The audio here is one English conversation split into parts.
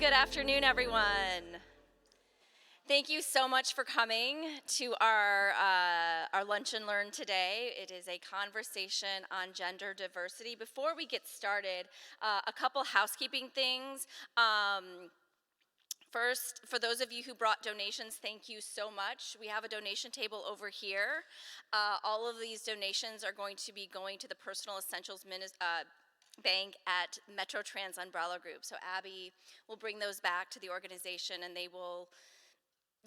Good afternoon, everyone. Thank you so much for coming to our Lunch and Learn today. It is a conversation on gender diversity. Before we get started, a couple housekeeping things. First, for those of you who brought donations, thank you so much. We have a donation table over here. All of these donations are going to be going to the Personal Essentials Bank at Metro Trans Umbrella Group. So Abby will bring those back to the organization and they will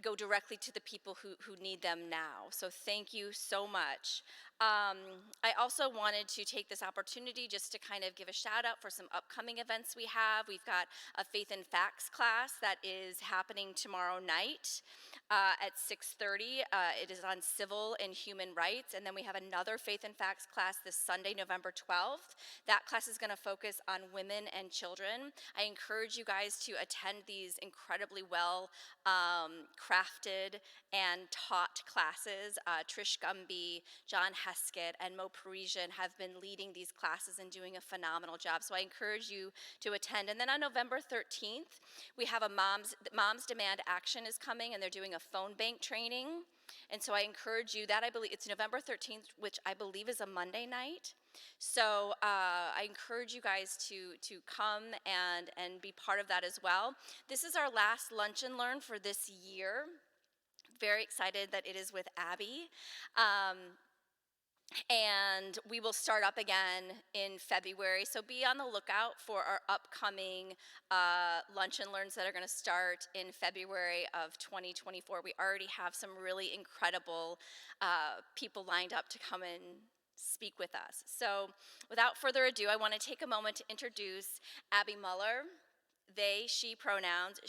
go directly to the people who need them now. So thank you so much. I also wanted to take this opportunity just to kind of give a shout out for some upcoming events we have. We've got a Faith and Facts class that is happening tomorrow night at 6:30. It is on civil and human rights. And then we have another Faith and Facts class this Sunday, November 12th. That class is going to focus on women and children. I encourage you guys to attend these incredibly well crafted and taught classes. Trish Gumby, John Heskett, and Mo Parisian have been leading these classes and doing a phenomenal job. So I encourage you to attend. And then on November 13th, we have a Moms Demand Action is coming, and they're doing a phone bank training. And so I encourage you, that I believe, it's November 13th, which I believe is a Monday night. So I encourage you guys to come and be part of that as well. This is our last Lunch and Learn for this year. Very excited that it is with Abby. And we will start up again in February. So be on the lookout for our upcoming Lunch and Learns that are going to start in February of 2024. We already have some really incredible people lined up to come and speak with us. So without further ado, I want to take a moment to introduce Abby Muller. They, she pronouns.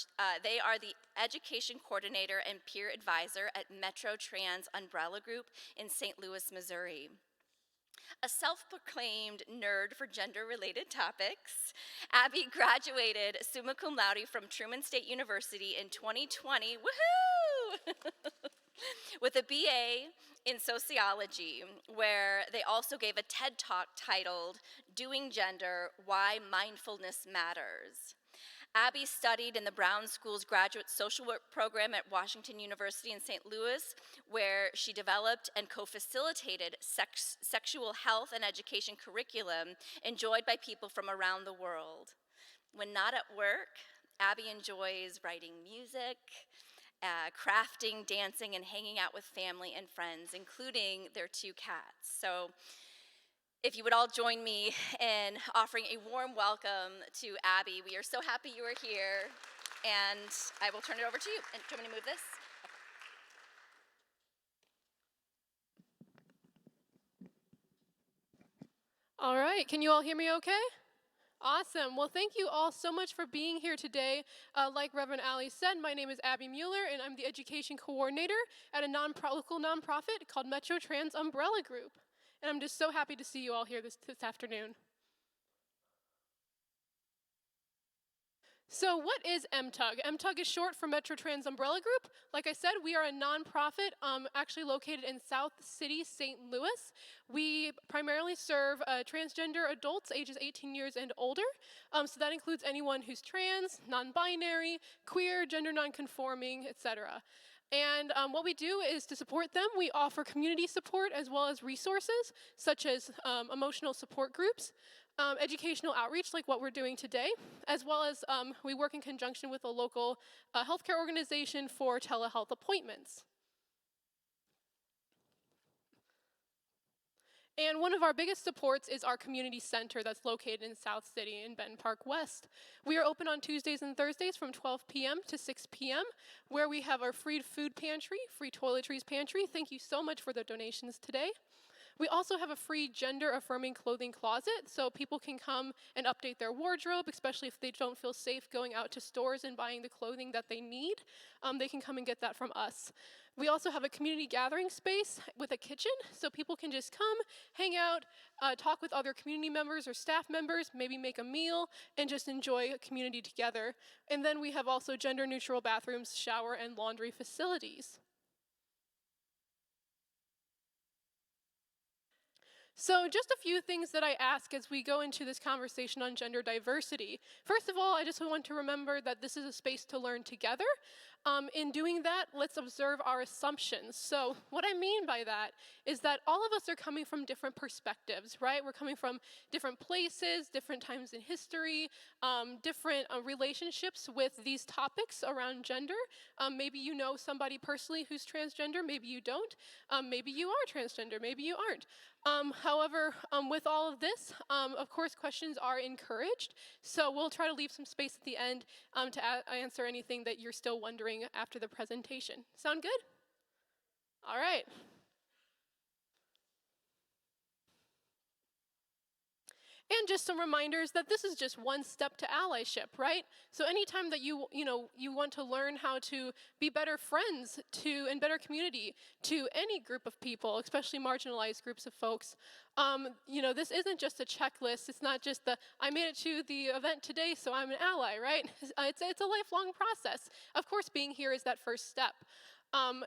They are the education coordinator and peer advisor at Metro Trans Umbrella Group in St. Louis, Missouri. A self-proclaimed nerd for gender-related topics, Abby graduated summa cum laude from Truman State University in 2020, woohoo! With a BA in sociology, where they also gave a TED Talk titled, Doing Gender, Why Mindfulness Matters. Abby studied in the Brown School's graduate social work program at Washington University in St. Louis, where she developed and co-facilitated sexual health and education curriculum enjoyed by people from around the world. When not at work, Abby enjoys writing music, crafting, dancing, and hanging out with family and friends, including their 2 cats. So if you would all join me in offering a warm welcome to Abby. We are so happy you are here, and I will turn it over to you. And do you want me to move this? All right, can you all hear me okay? Awesome. Well, thank you all so much for being here today. Like Reverend Ali said, my name is Abby Mueller, and I'm the education coordinator at a local nonprofit called Metro Trans Umbrella Group. And I'm just so happy to see you all here this afternoon. So what is MTUG? MTUG is short for Metro Trans Umbrella Group. Like I said, we are a nonprofit actually located in South City, St. Louis. We primarily serve transgender adults ages 18 years and older. So that includes anyone who's trans, non-binary, queer, gender non-conforming, etc. And what we do is to support them, we offer community support as well as resources, such as emotional support groups, educational outreach like what we're doing today, as well as we work in conjunction with a local healthcare organization for telehealth appointments. And one of our biggest supports is our community center that's located in South City in Benton Park West. We are open on Tuesdays and Thursdays from 12 p.m. to 6 p.m., where we have our free food pantry, free toiletries pantry. Thank you so much for the donations today. We also have a free gender-affirming clothing closet, so people can come and update their wardrobe, especially if they don't feel safe going out to stores and buying the clothing that they need. They can come and get that from us. We also have a community gathering space with a kitchen, so people can just come, hang out, talk with other community members or staff members, maybe make a meal, and just enjoy a community together. And then we have also gender-neutral bathrooms, shower, and laundry facilities. So, just a few things that I ask as we go into this conversation on gender diversity. First of all, I just want to remember that this is a space to learn together. In doing that, let's observe our assumptions. So, what I mean by that is that all of us are coming from different perspectives, right? We're coming from different places, different times in history, different relationships with these topics around gender. Maybe you know somebody personally who's transgender, maybe you don't. Maybe you are transgender, maybe you aren't. However, with all of this, of course, questions are encouraged. So we'll try to leave some space at the end to answer anything that you're still wondering after the presentation. Sound good? All right. And just some reminders that this is just one step to allyship, right? So anytime that you want to learn how to be better friends to and better community to any group of people, especially marginalized groups of folks, this isn't just a checklist. It's not just the I made it to the event today, so I'm an ally, right? It's a lifelong process. Of course, being here is that first step.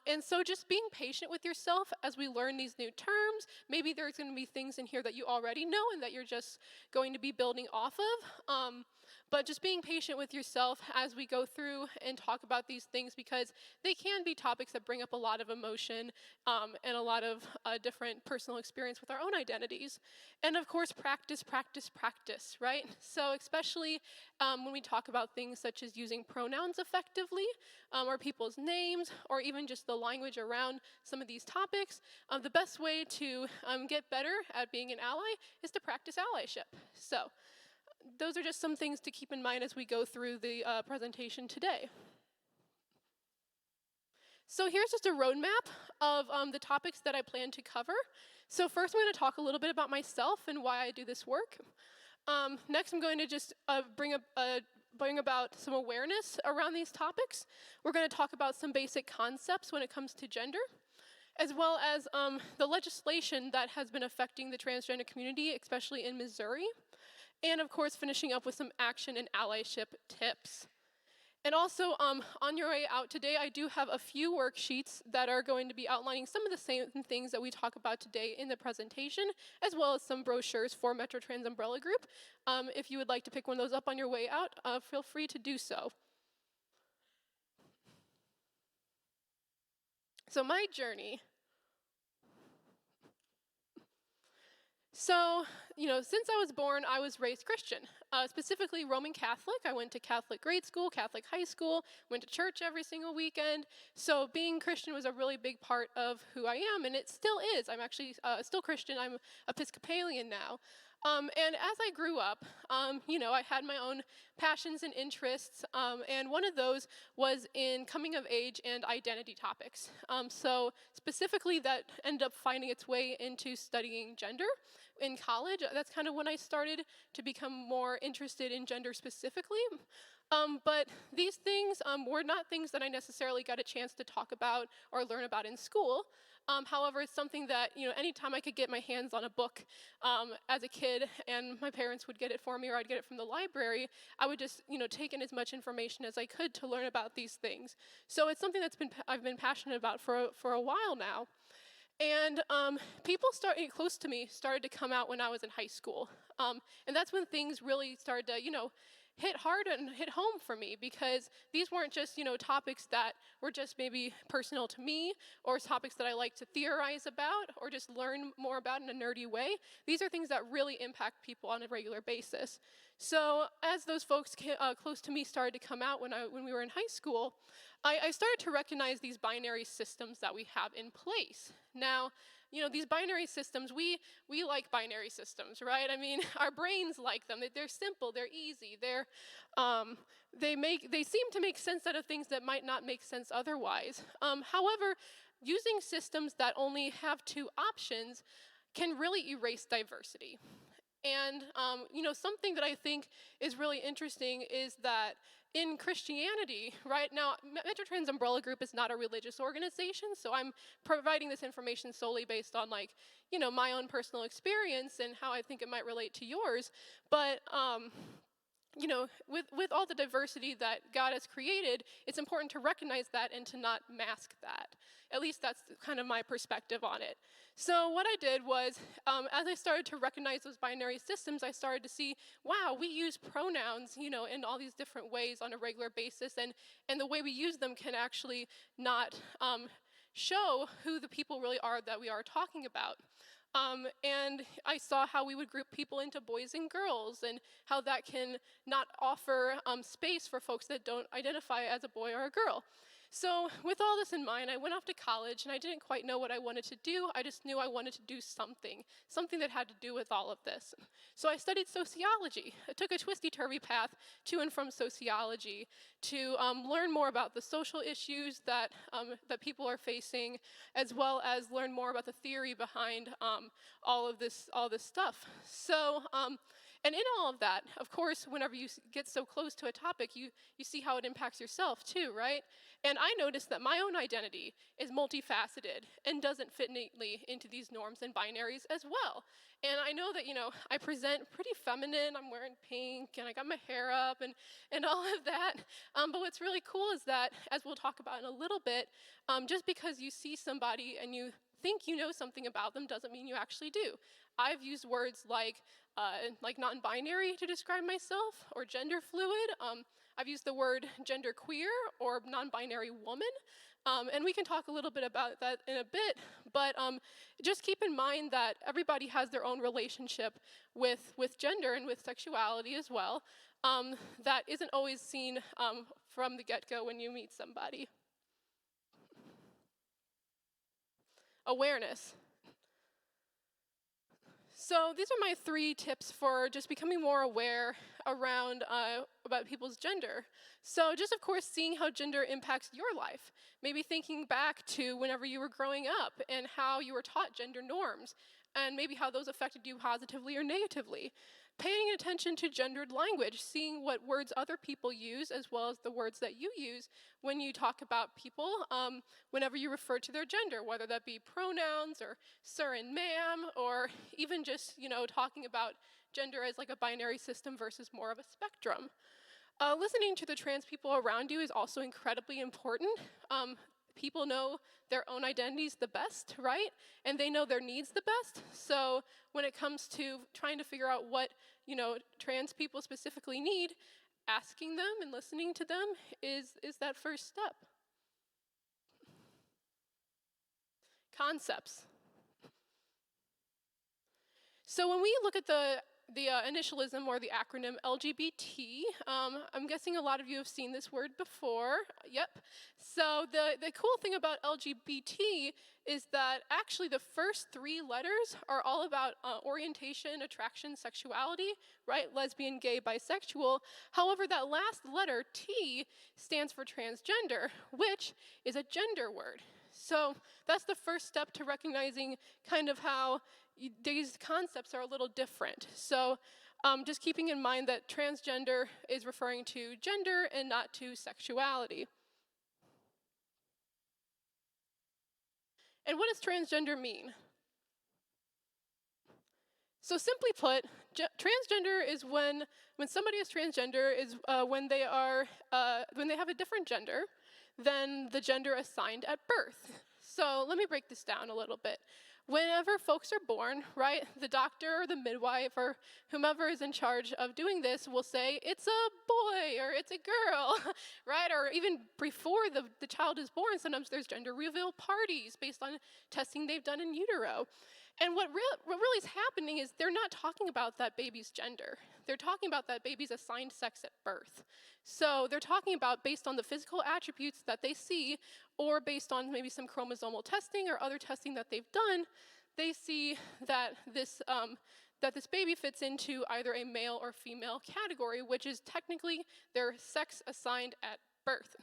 And so just being patient with yourself as we learn these new terms. Maybe there's going to be things in here that you already know and that you're just going to be building off of. But just being patient with yourself as we go through and talk about these things, because they can be topics that bring up a lot of emotion and a lot of different personal experience with our own identities. And of course, practice, practice, practice, right? So especially when we talk about things such as using pronouns effectively, or people's names, or even just the language around some of these topics, the best way to get better at being an ally is to practice allyship. So those are just some things to keep in mind as we go through the presentation today. So here's just a roadmap of the topics that I plan to cover. So first I'm going to talk a little bit about myself and why I do this work. Next I'm going to just bring about some awareness around these topics. We're going to talk about some basic concepts when it comes to gender, as well as the legislation that has been affecting the transgender community, especially in Missouri. And of course, finishing up with some action and allyship tips. And also, on your way out today, I do have a few worksheets that are going to be outlining some of the same things that we talk about today in the presentation, as well as some brochures for Metro Trans Umbrella Group. If you would like to pick one of those up on your way out, feel free to do so. So my journey. So, since I was born, I was raised Christian, specifically Roman Catholic. I went to Catholic grade school, Catholic high school, went to church every single weekend. So being Christian was a really big part of who I am, and it still is. I'm actually still Christian. I'm Episcopalian now. And as I grew up, I had my own passions and interests, and one of those was in coming of age and identity topics. So specifically that ended up finding its way into studying gender in college. That's kind of when I started to become more interested in gender specifically. But these things were not things that I necessarily got a chance to talk about or learn about in school. However, it's something that, anytime I could get my hands on a book as a kid and my parents would get it for me or I'd get it from the library, I would just, take in as much information as I could to learn about these things. So it's something I've been passionate about for a while now. And people close to me started to come out when I was in high school. And that's when things really started to, hit hard and hit home for me, because these weren't just, topics that were just maybe personal to me or topics that I like to theorize about or just learn more about in a nerdy way. These are things that really impact people on a regular basis. So as those folks close to me started to come out when we were in high school, I started to recognize these binary systems that we have in place. Now, these binary systems, we like binary systems, right? I mean, our brains like them. They're simple, they're easy, they seem to make sense out of things that might not make sense otherwise. However, using systems that only have two options can really erase diversity. And, something that I think is really interesting is that in Christianity, right now, Metro Trans Umbrella Group is not a religious organization, so I'm providing this information solely based on, my own personal experience and how I think it might relate to yours. But, with all the diversity that God has created, it's important to recognize that and to not mask that. At least that's kind of my perspective on it. So what I did was, as I started to recognize those binary systems, I started to see, wow, we use pronouns, in all these different ways on a regular basis, and the way we use them can actually not show who the people really are that we are talking about. And I saw how we would group people into boys and girls, and how that can not offer space for folks that don't identify as a boy or a girl. So with all this in mind, I went off to college, and I didn't quite know what I wanted to do. I just knew I wanted to do something that had to do with all of this. So I studied sociology. I took a twisty-turvy path to and from sociology to learn more about the social issues that people are facing, as well as learn more about the theory behind all this stuff. So. And in all of that, of course, whenever you get so close to a topic, you see how it impacts yourself too, right? And I noticed that my own identity is multifaceted and doesn't fit neatly into these norms and binaries as well. And I know that, I present pretty feminine. I'm wearing pink, and I got my hair up, and all of that. But what's really cool is that, as we'll talk about in a little bit, just because you see somebody and you think you know something about them doesn't mean you actually do. I've used words like non-binary to describe myself, or gender fluid. I've used the word genderqueer or non-binary woman, and we can talk a little bit about that in a bit, but just keep in mind that everybody has their own relationship with gender and with sexuality as well, that isn't always seen from the get-go when you meet somebody. Awareness. So these are my 3 tips for just becoming more aware around about people's gender. So just, of course, seeing how gender impacts your life. Maybe thinking back to whenever you were growing up and how you were taught gender norms, and maybe how those affected you positively or negatively. Paying attention to gendered language, seeing what words other people use as well as the words that you use when you talk about people, whenever you refer to their gender, whether that be pronouns or sir and ma'am, or even just, talking about gender as like a binary system versus more of a spectrum. Listening to the trans people around you is also incredibly important. People know their own identities the best, right? And they know their needs the best. So when it comes to trying to figure out what, trans people specifically need, asking them and listening to them is that first step. Concepts. So when we look at the initialism or the acronym LGBT, I'm guessing a lot of you have seen this word before. Yep. So the cool thing about LGBT is that actually the first 3 letters are all about orientation, attraction, sexuality, right? Lesbian, gay, bisexual. However, that last letter, T, stands for transgender, which is a gender word. So that's the first step to recognizing kind of how these concepts are a little different. So just keeping in mind that transgender is referring to gender and not to sexuality. And what does transgender mean? So simply put, transgender is when somebody is transgender is when they have a different gender than the gender assigned at birth. So let me break this down a little bit. Whenever folks are born, right, the doctor or the midwife or whomever is in charge of doing this will say, it's a boy or it's a girl, right? Or even before the child is born, sometimes there's gender reveal parties based on testing they've done in utero. And what really is happening is they're not talking about that baby's gender. They're talking about that baby's assigned sex at birth. So they're talking about based on the physical attributes that they see, or based on maybe some chromosomal testing or other testing that they've done, they see that this baby fits into either a male or female category, which is technically their sex assigned at birth.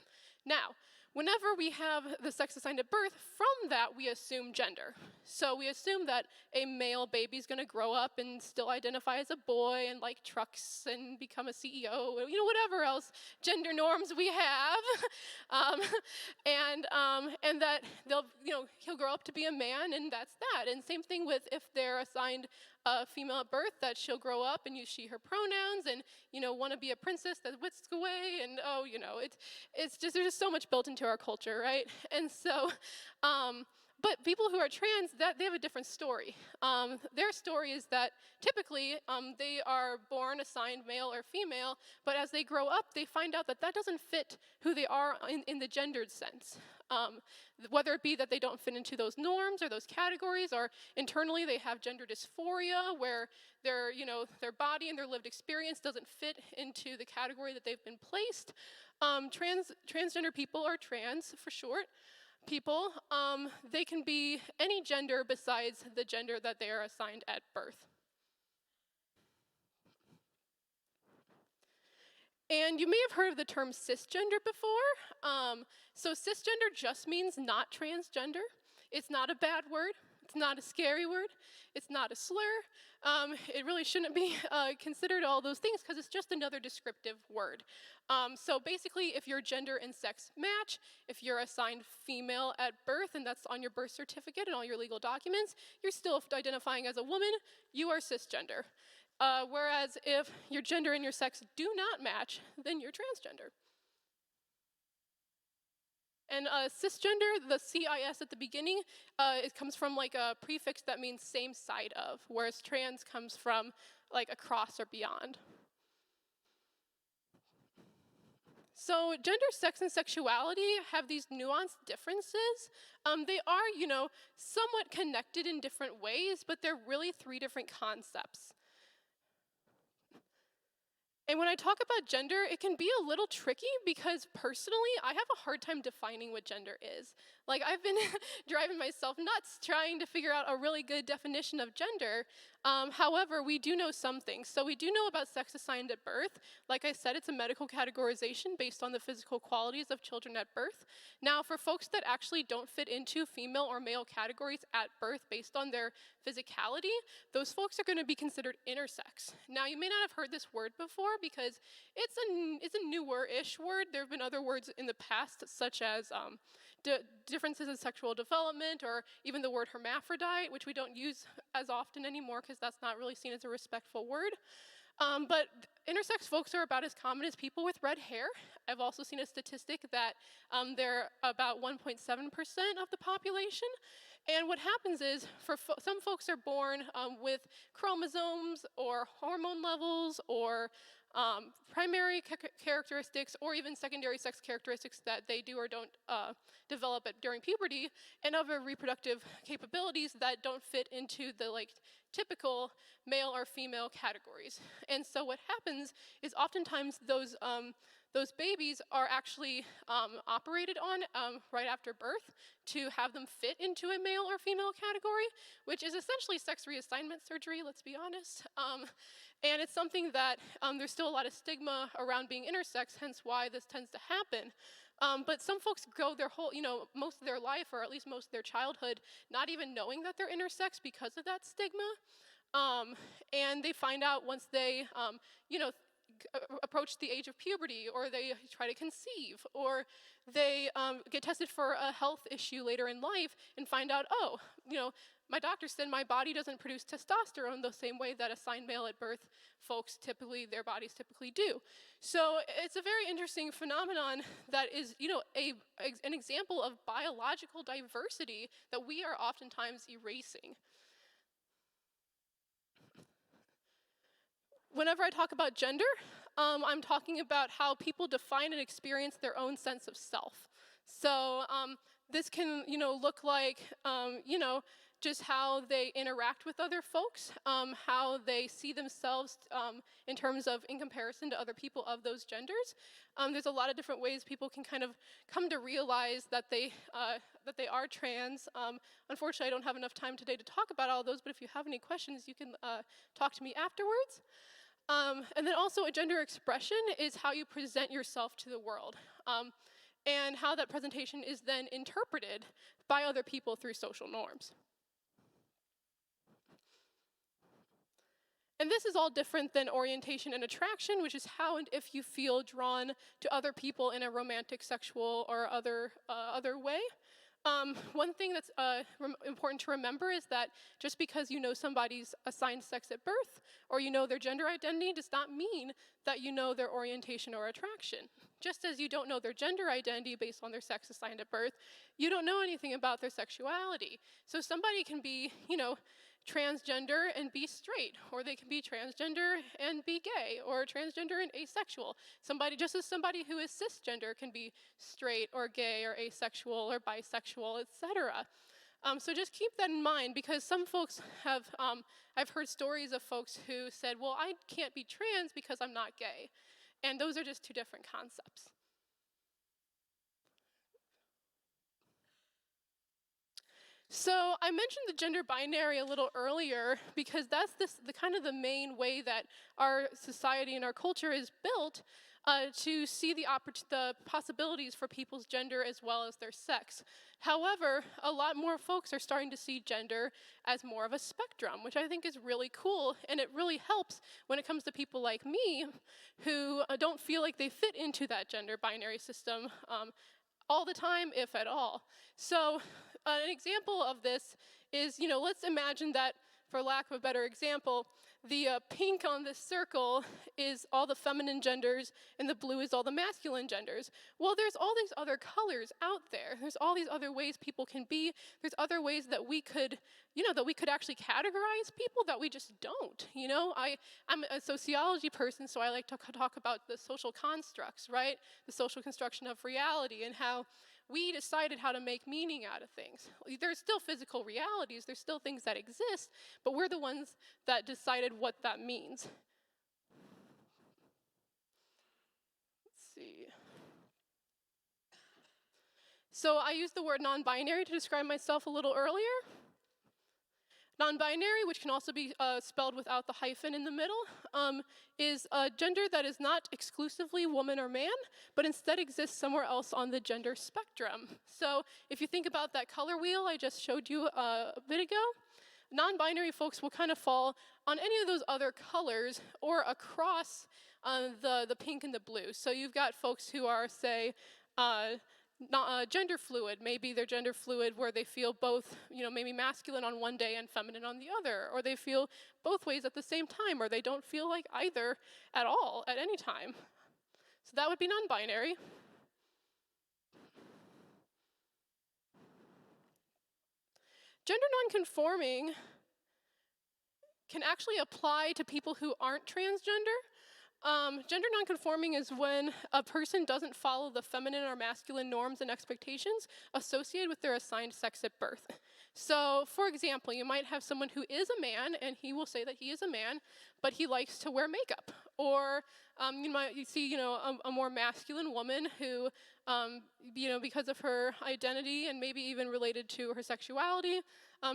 Now, Whenever we have the sex assigned at birth, from that we assume gender. So we assume that a male baby is going to grow up and still identify as a boy and like trucks and become a CEO, whatever else gender norms we have, um, and that he'll grow up to be a man, and that's that. And same thing with if they're assigned a female at birth, that she'll grow up and use she her pronouns and want to be a princess that whisks away, and it's just there's just so much built into our culture, right? And so but people who are trans, that they have a different story. Their story is that typically they are born assigned male or female, but as they grow up, they find out that that doesn't fit who they are in the gendered sense. Whether it be that they don't fit into those norms or those categories, or internally they have gender dysphoria, where their body and their lived experience doesn't fit into the category that they've been placed. Transgender people, or trans for short, people, they can be any gender besides the gender that they are assigned at birth. And you may have heard of the term cisgender before. So cisgender just means not transgender. It's not a bad word. It's not a scary word. It's not a slur. It really shouldn't be considered all those things, because it's just another descriptive word. So basically, if your gender and sex match, if you're assigned female at birth and that's on your birth certificate and all your legal documents, you're still identifying as a woman, you are cisgender. Whereas if your gender and your sex do not match, then you're transgender. And cisgender, the CIS at the beginning, it comes from like a prefix that means same side of, whereas trans comes from like across or beyond. So gender, sex, and sexuality have these nuanced differences. They are, somewhat connected in different ways, but they're really three different concepts. And when I talk about gender, it can be a little tricky, because personally, I have a hard time defining what gender is. Like, I've been driving myself nuts trying to figure out a really good definition of gender. However, we do know some things. So we do know about sex assigned at birth. Like I said, it's a medical categorization based on the physical qualities of children at birth. Now, for folks that actually don't fit into female or male categories at birth based on their physicality, those folks are going to be considered intersex. Now, you may not have heard this word before, because it's a newer-ish word. There have been other words in the past, such as differences in sexual development, or even the word hermaphrodite, which we don't use as often anymore because that's not really seen as a respectful word. But intersex folks are about as common as people with red hair. I've also seen a statistic that they're about 1.7% of the population. And what happens is, some folks are born with chromosomes or hormone levels or primary characteristics, or even secondary sex characteristics that they do or don't develop during puberty, and other reproductive capabilities that don't fit into the typical male or female categories. And so what happens is, oftentimes those babies are actually operated on right after birth to have them fit into a male or female category, which is essentially sex reassignment surgery, let's be honest. And it's something that there's still a lot of stigma around being intersex, hence why this tends to happen. But some folks go their whole, most of their life, or at least most of their childhood, not even knowing that they're intersex because of that stigma. And they find out once they, approach the age of puberty, or they try to conceive, or they get tested for a health issue later in life and find out, oh, my doctor said my body doesn't produce testosterone the same way that assigned male at birth folks their bodies typically do. So it's a very interesting phenomenon that is, an example of biological diversity that we are oftentimes erasing. Whenever I talk about gender, I'm talking about how people define and experience their own sense of self. So this can, look like, just how they interact with other folks, how they see themselves in terms of, in comparison to other people of those genders. There's a lot of different ways people can kind of come to realize that they are trans. Unfortunately, I don't have enough time today to talk about all those, but if you have any questions, you can talk to me afterwards. And then also, a gender expression is how you present yourself to the world. and how that presentation is then interpreted by other people through social norms. And this is all different than orientation and attraction, which is how and if you feel drawn to other people in a romantic, sexual, or other way. One thing that's important to remember is that just because you know somebody's assigned sex at birth or you know their gender identity does not mean that you know their orientation or attraction. Just as you don't know their gender identity based on their sex assigned at birth, you don't know anything about their sexuality. So somebody can be, transgender and be straight, or they can be transgender and be gay, or transgender and asexual. Just as somebody who is cisgender can be straight or gay or asexual or bisexual, etc. So just keep that in mind, because some folks have, I've heard stories of folks who said, well, I can't be trans because I'm not gay. And those are just two different concepts. So I mentioned the gender binary a little earlier because that's the kind of the main way that our society and our culture is built to see the possibilities for people's gender as well as their sex. However, a lot more folks are starting to see gender as more of a spectrum, which I think is really cool, and it really helps when it comes to people like me who don't feel like they fit into that gender binary system all the time, if at all. So an example of this is, let's imagine that, for lack of a better example, the pink on this circle is all the feminine genders, and the blue is all the masculine genders. Well, there's all these other colors out there. There's all these other ways people can be. There's other ways that we could, actually categorize people that we just don't. I'm a sociology person, so I like to talk about the social constructs, right? The social construction of reality and how we decided how to make meaning out of things. There's still physical realities, there's still things that exist, but we're the ones that decided what that means. Let's see. So I used the word non-binary to describe myself a little earlier. Non-binary, which can also be spelled without the hyphen in the middle, is a gender that is not exclusively woman or man, but instead exists somewhere else on the gender spectrum. So if you think about that color wheel I just showed you a bit ago, non-binary folks will kind of fall on any of those other colors or across the pink and the blue. So you've got folks who are, say, gender fluid. Maybe they're gender fluid where they feel both, maybe masculine on one day and feminine on the other, or they feel both ways at the same time, or they don't feel like either at all at any time. So that would be non-binary. Gender nonconforming can actually apply to people who aren't transgender. Gender nonconforming is when a person doesn't follow the feminine or masculine norms and expectations associated with their assigned sex at birth. So, for example, you might have someone who is a man, and he will say that he is a man, but he likes to wear makeup. Or you might see, a more masculine woman who, because of her identity and maybe even related to her sexuality,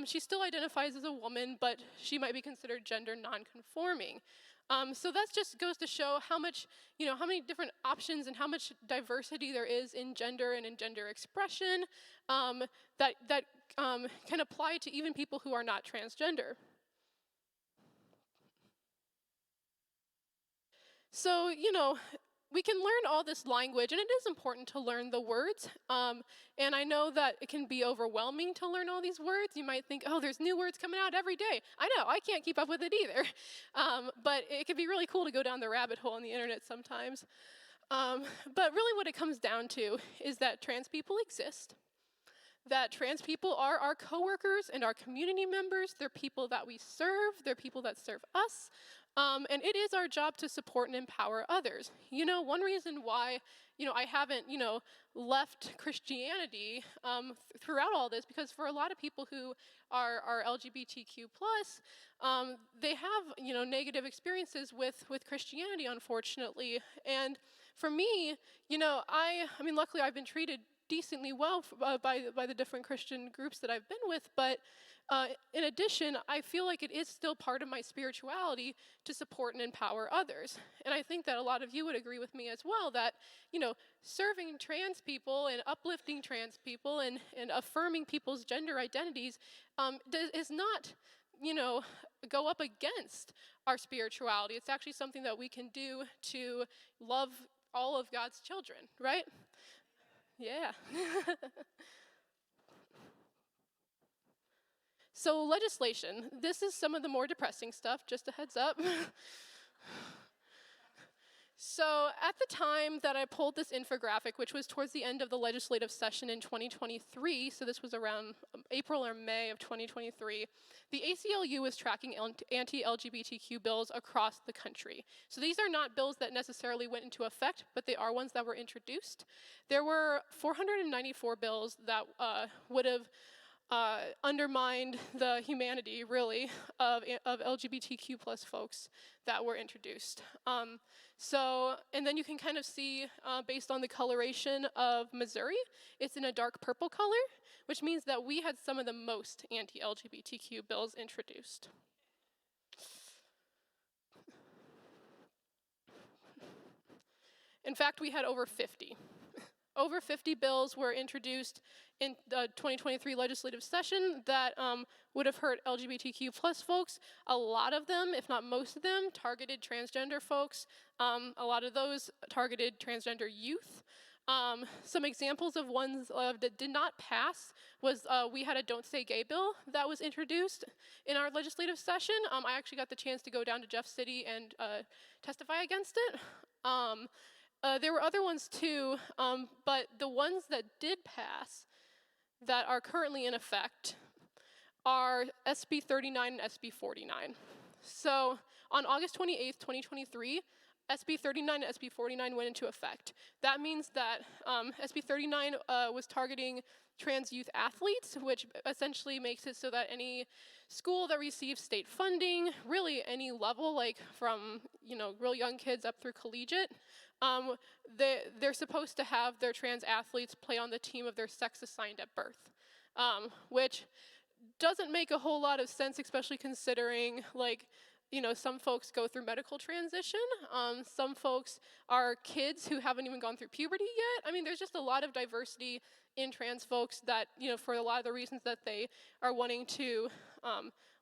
she still identifies as a woman, but she might be considered gender nonconforming. So that just goes to show how much, how many different options and how much diversity there is in gender and in gender expression that can apply to even people who are not transgender. So, we can learn all this language, and it is important to learn the words. And I know that it can be overwhelming to learn all these words. You might think, oh, there's new words coming out every day. I know, I can't keep up with it either. But it can be really cool to go down the rabbit hole on the internet sometimes. But really what it comes down to is that trans people exist, that trans people are our coworkers and our community members. They're people that we serve. They're people that serve us. And it is our job to support and empower others. One reason why, I haven't, left Christianity throughout all this, because for a lot of people who are LGBTQ+, they have, negative experiences with Christianity, unfortunately. And for me, I mean, luckily I've been treated decently well by the different Christian groups that I've been with, but in addition, I feel like it is still part of my spirituality to support and empower others. And I think that a lot of you would agree with me as well that, serving trans people and uplifting trans people and affirming people's gender identities is not, go up against our spirituality. It's actually something that we can do to love all of God's children, right? Yeah. So legislation. This is some of the more depressing stuff, just a heads up. So at the time that I pulled this infographic, which was towards the end of the legislative session in 2023, so this was around April or May of 2023, the ACLU was tracking anti-LGBTQ bills across the country. So these are not bills that necessarily went into effect, but they are ones that were introduced. There were 494 bills that would have undermined the humanity, really, of LGBTQ plus folks that were introduced. And then you can kind of see, based on the coloration of Missouri, it's in a dark purple color, which means that we had some of the most anti-LGBTQ bills introduced. In fact, we had over 50. Over 50 bills were introduced in the 2023 legislative session that would have hurt LGBTQ plus folks. A lot of them, if not most of them, targeted transgender folks. A lot of those targeted transgender youth. Some examples of ones that did not pass was we had a Don't Say Gay bill that was introduced in our legislative session. I actually got the chance to go down to Jeff City and testify against it. There were other ones too, but the ones that did pass that are currently in effect are SB 39 and SB 49. So on August 28th, 2023, SB 39 and SB 49 went into effect. That means that SB 39 was targeting trans youth athletes, which essentially makes it so that any school that receives state funding, really any level, like from real young kids up through collegiate, they're supposed to have their trans athletes play on the team of their sex assigned at birth, which doesn't make a whole lot of sense, especially considering some folks go through medical transition. Some folks are kids who haven't even gone through puberty yet. I mean, there's just a lot of diversity in trans folks that, for a lot of the reasons that they are wanting to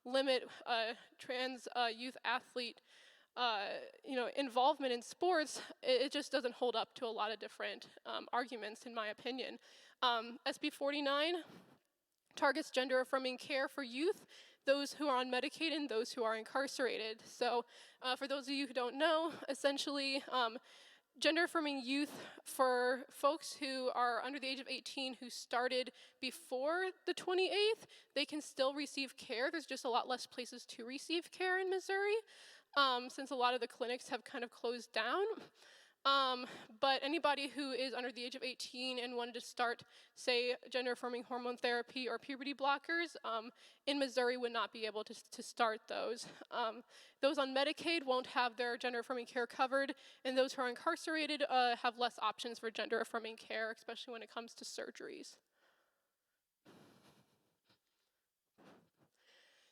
limit trans youth athlete involvement in sports, it just doesn't hold up to a lot of different arguments, in my opinion. SB 49 targets gender-affirming care for youth, those who are on Medicaid and those who are incarcerated. So for those of you who don't know, essentially, gender-affirming youth for folks who are under the age of 18 who started before the 28th, they can still receive care. There's just a lot less places to receive care in Missouri, since a lot of the clinics have kind of closed down. But anybody who is under the age of 18 and wanted to start, say, gender-affirming hormone therapy or puberty blockers, in Missouri would not be able to start those. Those on Medicaid won't have their gender-affirming care covered, and those who are incarcerated have less options for gender-affirming care, especially when it comes to surgeries.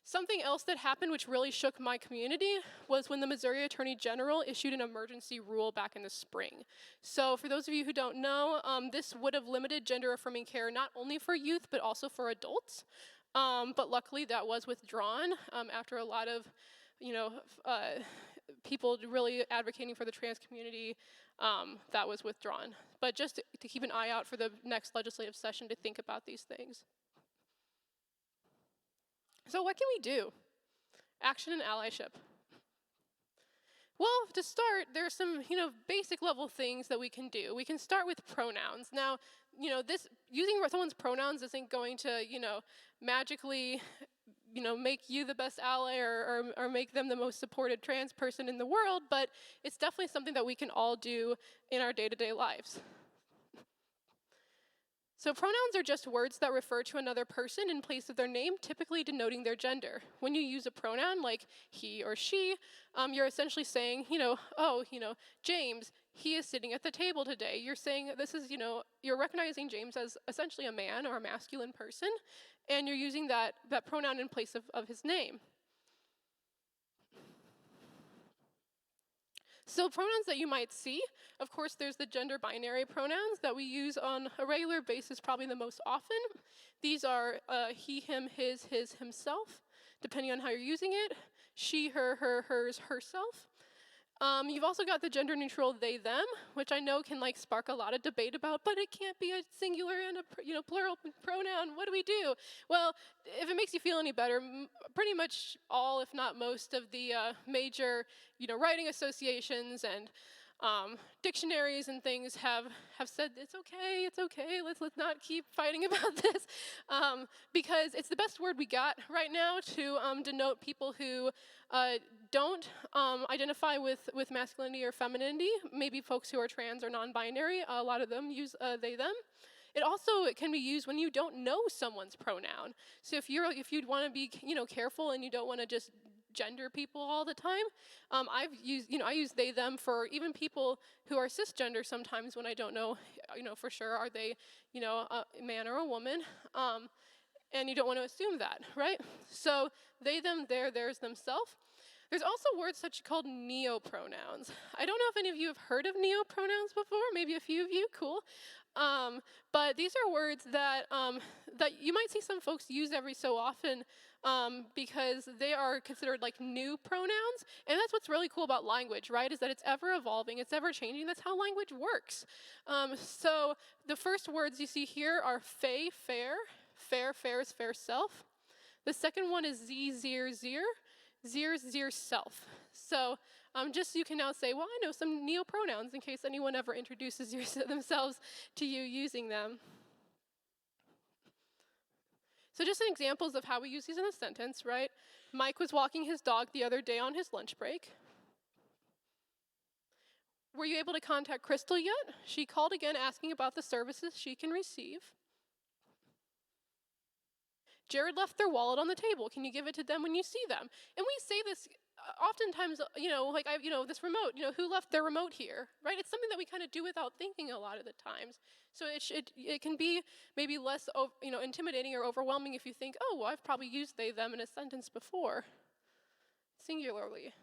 Something else that happened which really shook my community was when the Missouri Attorney General issued an emergency rule back in the spring. So for those of you who don't know, this would have limited gender-affirming care not only for youth but also for adults. But luckily that was withdrawn after a lot of people really advocating for the trans community. That was withdrawn. But just to keep an eye out for the next legislative session to think about these things. So what can we do? Action and allyship. Well, to start, there are some, basic level things that we can do. We can start with pronouns. Now, using someone's pronouns isn't going to, magically, make you the best ally or make them the most supported trans person in the world, but it's definitely something that we can all do in our day-to-day lives. So pronouns are just words that refer to another person in place of their name, typically denoting their gender. When you use a pronoun like he or she, you're essentially saying, James, he is sitting at the table today. You're saying that this is, you're recognizing James as essentially a man or a masculine person, and you're using that pronoun in place of his name. So pronouns that you might see, of course, there's the gender binary pronouns that we use on a regular basis, probably the most often. These are he, him, his, himself, depending on how you're using it. She, her, hers, herself. You've also got the gender neutral they, them, which I know can spark a lot of debate about, but it can't be a singular and a plural pronoun. What do we do? Well, if it makes you feel any better, pretty much all, if not most, of the major writing associations and dictionaries and things have said it's okay. Let's not keep fighting about this, because it's the best word we got right now to denote people who don't identify with masculinity or femininity. Maybe folks who are trans or non-binary. A lot of them use they, them. It can be used when you don't know someone's pronoun. So if you'd want to be careful and you don't want to just gender people all the time, I use they, them for even people who are cisgender sometimes when I don't know for sure are they a man or a woman, and you don't want to assume that, right? So they, them, their, theirs, themselves. There's also words such called neopronouns. I don't know if any of you have heard of neopronouns before. Maybe a few of you, cool. But these are words that you might see some folks use every so often because they are considered new pronouns. And that's what's really cool about language, right? Is that it's ever evolving, it's ever changing. That's how language works. So the first words you see here are fey, fair. Fair, fair is fair self. The second one is zir, zir. Zir, zir, self. So just so you can now say, well, I know some neopronouns in case anyone ever introduces themselves to you using them. So just some examples of how we use these in a sentence, right? Mike was walking his dog the other day on his lunch break. Were you able to contact Crystal yet? She called again asking about the services she can receive. Jared left their wallet on the table. Can you give it to them when you see them? And we say this oftentimes, this remote, who left their remote here, right? It's something that we kind of do without thinking a lot of the times. So it can be maybe less, intimidating or overwhelming if you think, oh, well, I've probably used they, them in a sentence before, singularly.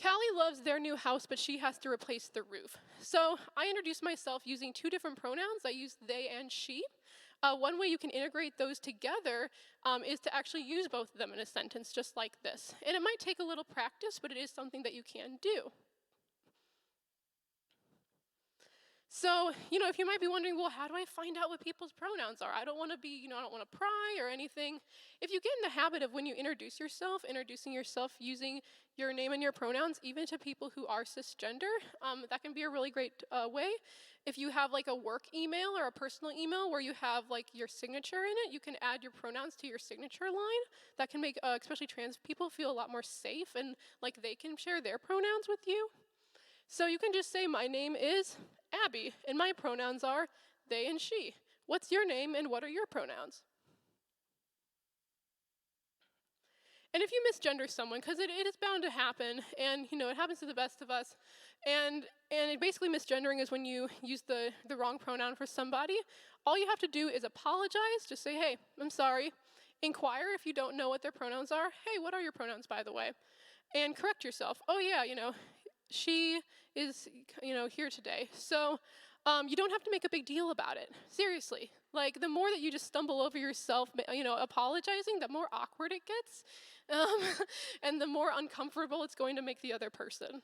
Callie loves their new house, but she has to replace the roof. So I introduced myself using two different pronouns. I use they and she. One way you can integrate those together is to actually use both of them in a sentence just like this. And it might take a little practice, but it is something that you can do. So, if you might be wondering, well, how do I find out what people's pronouns are? I don't want to be, I don't want to pry or anything. If you get in the habit of when you introducing yourself using your name and your pronouns, even to people who are cisgender, that can be a really great way. If you have a work email or a personal email where you have your signature in it, you can add your pronouns to your signature line. That can make especially trans people feel a lot more safe and they can share their pronouns with you. So you can just say, my name is Abby, and my pronouns are they and she. What's your name and what are your pronouns? And if you misgender someone, because it is bound to happen, and it happens to the best of us, and basically misgendering is when you use the wrong pronoun for somebody, all you have to do is apologize, just say, hey, I'm sorry. Inquire if you don't know what their pronouns are. Hey, what are your pronouns, by the way? And correct yourself. Oh yeah, she is, here today. So you don't have to make a big deal about it. Seriously. The more that you just stumble over yourself, apologizing, the more awkward it gets. And the more uncomfortable it's going to make the other person.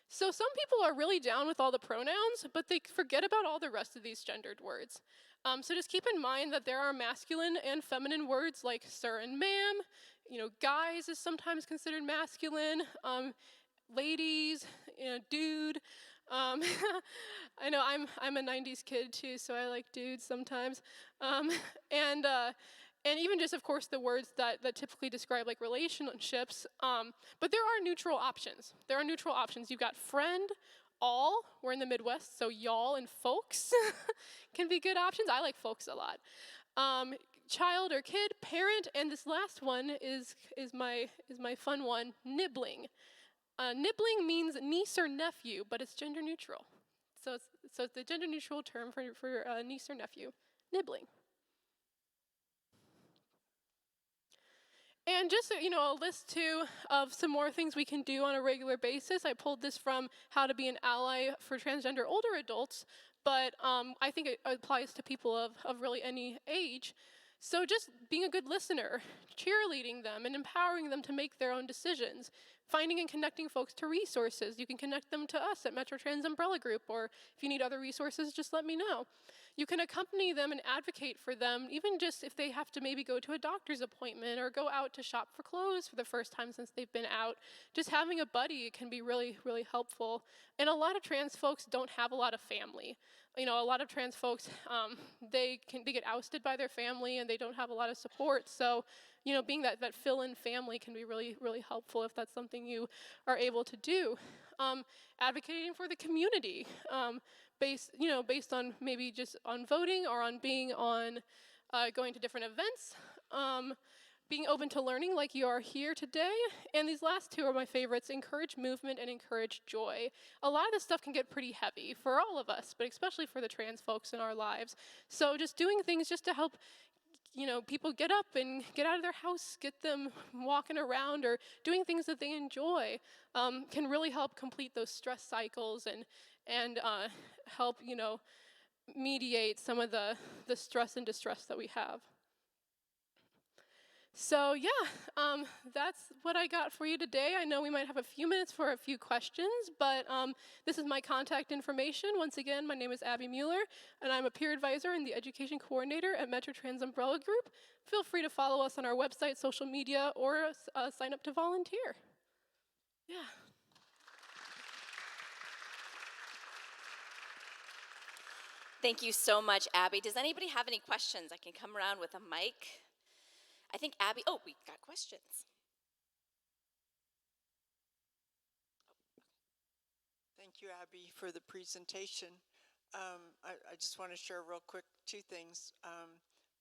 So some people are really down with all the pronouns, but they forget about all the rest of these gendered words. So just keep in mind that there are masculine and feminine words like sir and ma'am. Guys is sometimes considered masculine. Ladies, dude. I know I'm a 90s kid too, so I like dudes sometimes. And even just, of course, the words that typically describe relationships. But there are neutral options. You've got friend, all. We're in the Midwest, so y'all and folks can be good options. I like folks a lot. child or kid, parent, and this last one is my fun one, nibbling. Nibbling means niece or nephew, but it's gender neutral. So it's the gender neutral term for niece or nephew, nibbling. And just a list too of some more things we can do on a regular basis. I pulled this from How to Be an Ally for Transgender Older Adults, but I think it applies to people of really any age. So just being a good listener, cheerleading them, and empowering them to make their own decisions. Finding and connecting folks to resources. You can connect them to us at Metro Trans Umbrella Group, or if you need other resources, just let me know. You can accompany them and advocate for them, even just if they have to maybe go to a doctor's appointment or go out to shop for clothes for the first time since they've been out. Just having a buddy can be really, really helpful. And a lot of trans folks don't have a lot of family. A lot of trans folks, they get ousted by their family and they don't have a lot of support. So, being that fill-in family can be really, really helpful if that's something you are able to do. Advocating for the community, based on maybe just on voting or on being on going to different events. Being open to learning like you are here today. And these last two are my favorites, encourage movement and encourage joy. A lot of this stuff can get pretty heavy for all of us, but especially for the trans folks in our lives. So just doing things just to help people get up and get out of their house, get them walking around or doing things that they enjoy can really help complete those stress cycles and help, mediate some of the stress and distress that we have. So yeah, that's what I got for you today. I know we might have a few minutes for a few questions, but this is my contact information. Once again, my name is Abby Mueller, and I'm a peer advisor and the education coordinator at Metro Trans Umbrella Group. Feel free to follow us on our website, social media, or sign up to volunteer. Yeah. Thank you so much, Abby. Does anybody have any questions? I can come around with a mic. I think Abby, we got questions. Thank you, Abby, for the presentation. I just want to share real quick two things.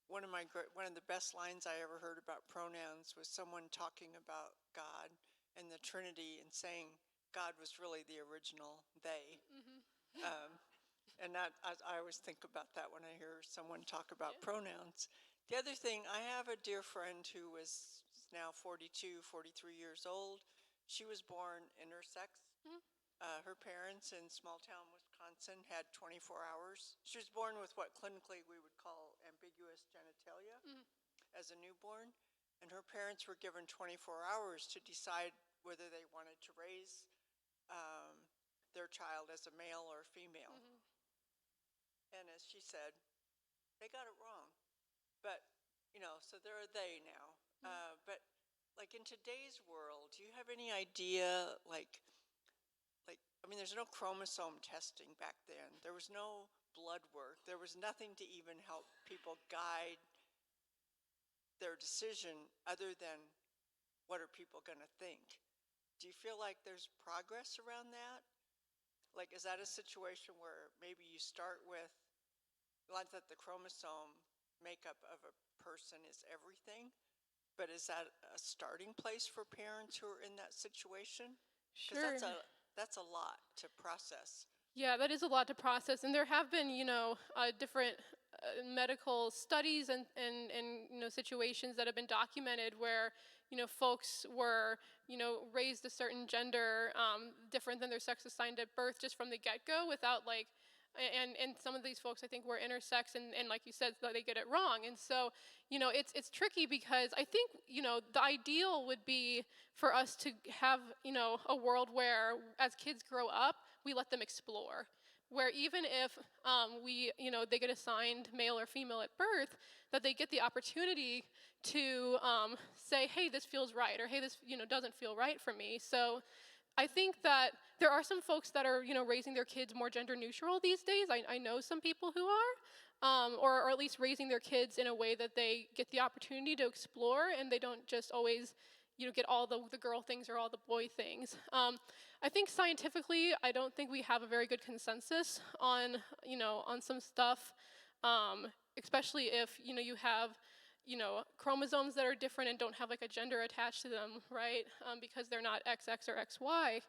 One of the best lines I ever heard about pronouns was someone talking about God and the Trinity and saying God was really the original they. Mm-hmm. And that I always think about that when I hear someone talk about pronouns. The other thing, I have a dear friend who is now 42, 43 years old. She was born intersex. Mm-hmm. Her parents in small town Wisconsin had 24 hours. She was born with what clinically we would call ambiguous genitalia as a newborn. And her parents were given 24 hours to decide whether they wanted to raise their child as a male or female. Mm-hmm. And as she said, they got it wrong. But, so there are they now. But like in today's world, do you have any idea, there's no chromosome testing back then. There was no blood work. There was nothing to even help people guide their decision other than what are people going to think. Do you feel like there's progress around that? Like, is that a situation where maybe you start with, not that the chromosome makeup of a person is everything, but is that a starting place for parents who are in that situation? Sure. Because that's a lot to process. Yeah, that is a lot to process, and there have been, different medical studies and situations that have been documented where, folks were, raised a certain gender different than their sex assigned at birth just from the get-go without and some of these folks I think were intersex and like you said, they get it wrong. And so, it's tricky because I think, the ideal would be for us to have, a world where as kids grow up, we let them explore. Where even if they get assigned male or female at birth, that they get the opportunity to say, hey, this feels right, or hey, this doesn't feel right for me. So I think that there are some folks that are, raising their kids more gender neutral these days. I know some people who are, or at least raising their kids in a way that they get the opportunity to explore and they don't just always, get all the girl things or all the boy things. I think scientifically, I don't think we have a very good consensus on, on some stuff, especially if, you have chromosomes that are different and don't have like a gender attached to them, right? Because they're not XX or XY.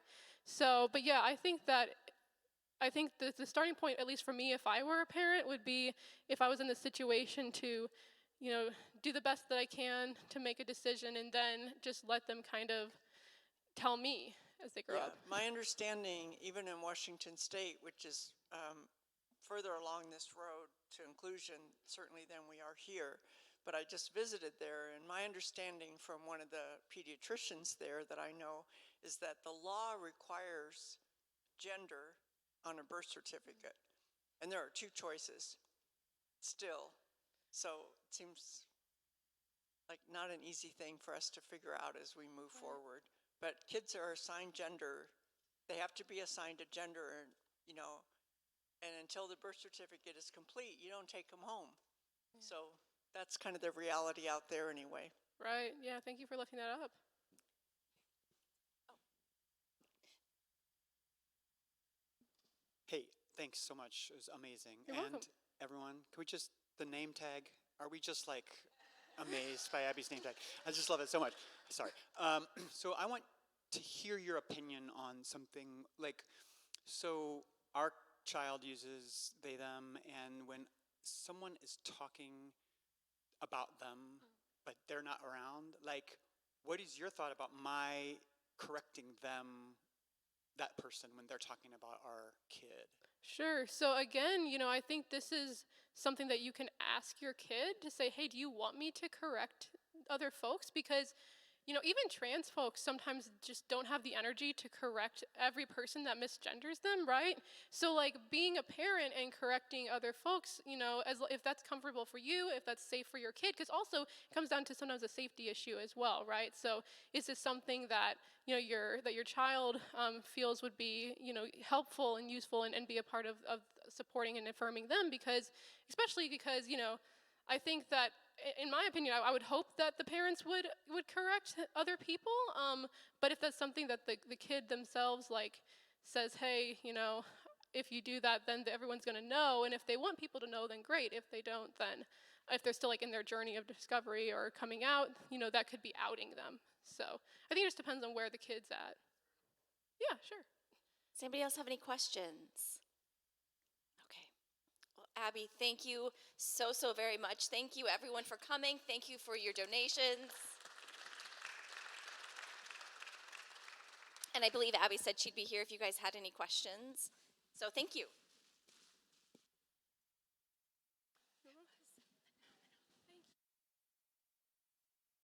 So, but yeah, I think the starting point, at least for me, if I were a parent, would be if I was in the situation to, do the best that I can to make a decision, and then just let them kind of tell me as they grow Yeah, up. my understanding, even in Washington State, which is further along this road to inclusion, certainly than we are here, but I just visited there, and my understanding from one of the pediatricians there that I know is that the law requires gender on a birth certificate, and there are two choices still. So it seems like not an easy thing for us to figure out as we move forward. But kids are assigned gender. They have to be assigned a gender, and and until the birth certificate is complete, you don't take them home. So that's kind of the reality out there anyway. Right, yeah, thank you for lifting that up. Hey, thanks so much. It was amazing. You're And welcome. everyone, can we just, the name tag, are we just like amazed by Abby's name tag? I just love it so much. Sorry. So I want to hear your opinion on something like, so our child uses they, them, and when someone is talking about them, but they're not around, like, what is your thought about my correcting them, that person, when they're talking about our kid? Sure. So again, I think this is something that you can ask your kid to say, hey, do you want me to correct other folks? Because, even trans folks sometimes just don't have the energy to correct every person that misgenders them, right? So like being a parent and correcting other folks, if that's comfortable for you, if that's safe for your kid, because also it comes down to sometimes a safety issue as well, right? So is this something that your child feels would be helpful and useful, and be a part of supporting and affirming them, especially because I think that in my opinion I would hope that the parents would correct other people, but if that's something that the kid themselves like says, hey, if you do that, then everyone's going to know, and if they want people to know, then great. If they don't, then if they're still like in their journey of discovery or coming out, that could be outing them. So I think it just depends on where the kid's at. Yeah, sure. Does anybody else have any questions? Okay. Well, Abby, thank you so, so very much. Thank you, everyone, for coming. Thank you for your donations. And I believe Abby said she'd be here if you guys had any questions. So thank you.